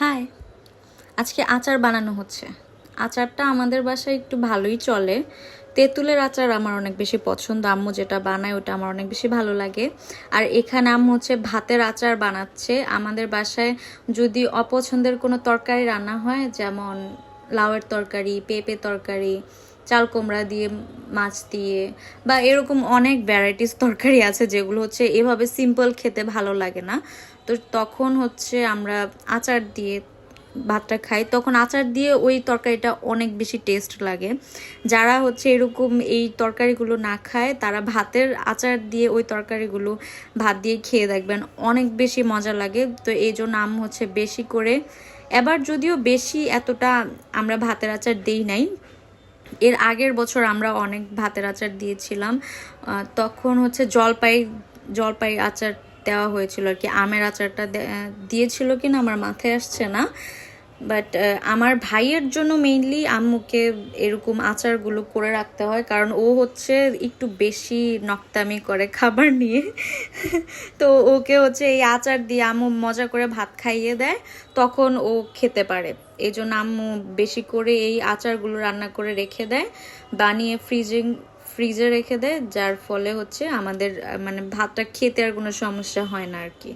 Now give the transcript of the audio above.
High, আজকে আচার বানানো হচ্ছে। আচারটা আমাদের বাসায় একটু ভালোই চলে। তেঁতুলের আচার আমার অনেক বেশি পছন্দ, আম্মু যেটা বানায় ওটা আমার অনেক বেশি ভালো লাগে। আর এখানে আম্মু হচ্ছে ভাতের আচার বানাচ্ছে। আমাদের বাসায় যদি অপছন্দের কোনো তরকারি রান্না হয়, যেমন লাউয়ের তরকারি, পেঁপে তরকারি, চাল কুমড়া দিয়ে, মাছ দিয়ে, বা এরকম অনেক ভ্যারাইটিস তরকারি আছে যেগুলো হচ্ছে এভাবে সিম্পল খেতে ভালো লাগে না। তো তখন হচ্ছে আমরা আচার দিয়ে ভাতটা খাই, তখন আচার দিয়ে ওই তরকারিটা অনেক বেশি টেস্ট লাগে। যারা হচ্ছে এরকম এই তরকারিগুলো না খায় তারা ভাতের আচার দিয়ে ওই তরকারিগুলো ভাত দিয়ে খেয়ে দেখবেন, অনেক বেশি মজা লাগে। তো এই জন্য আম্মু হচ্ছে বেশি করে, এবার যদিও বেশি এতটা আমরা ভাতের আচার দেই নাই, এর আগের বছর আমরা অনেক ভাতের আচার দিয়েছিলাম। তখন হচ্ছে জলপাই জলপাই আচার দেওয়া হয়েছিল আর কি। আমের আচারটা দিয়েছিল কিনা আমার মাথায় আসছে না, বাট আমার ভাইয়ের জন্য মেইনলি আম্মুকে এরকম আচারগুলো করে রাখতে হয়, কারণ ও হচ্ছে একটু বেশি নক্তামি করে খাবার নিয়ে। তো ওকে হচ্ছে এই আচার দিয়ে আম্মু মজা করে ভাত খাইয়ে দেয়, তখন ও খেতে পারে। এই জন্য আম্মু বেশি করে এই আচারগুলো রান্না করে রেখে দেয়, বানিয়ে ফ্রিজে রেখে দেয়, যার ফলে হচ্ছে আমাদের মানে ভাতটা খেতে আর কোনো সমস্যা হয় না আর কি।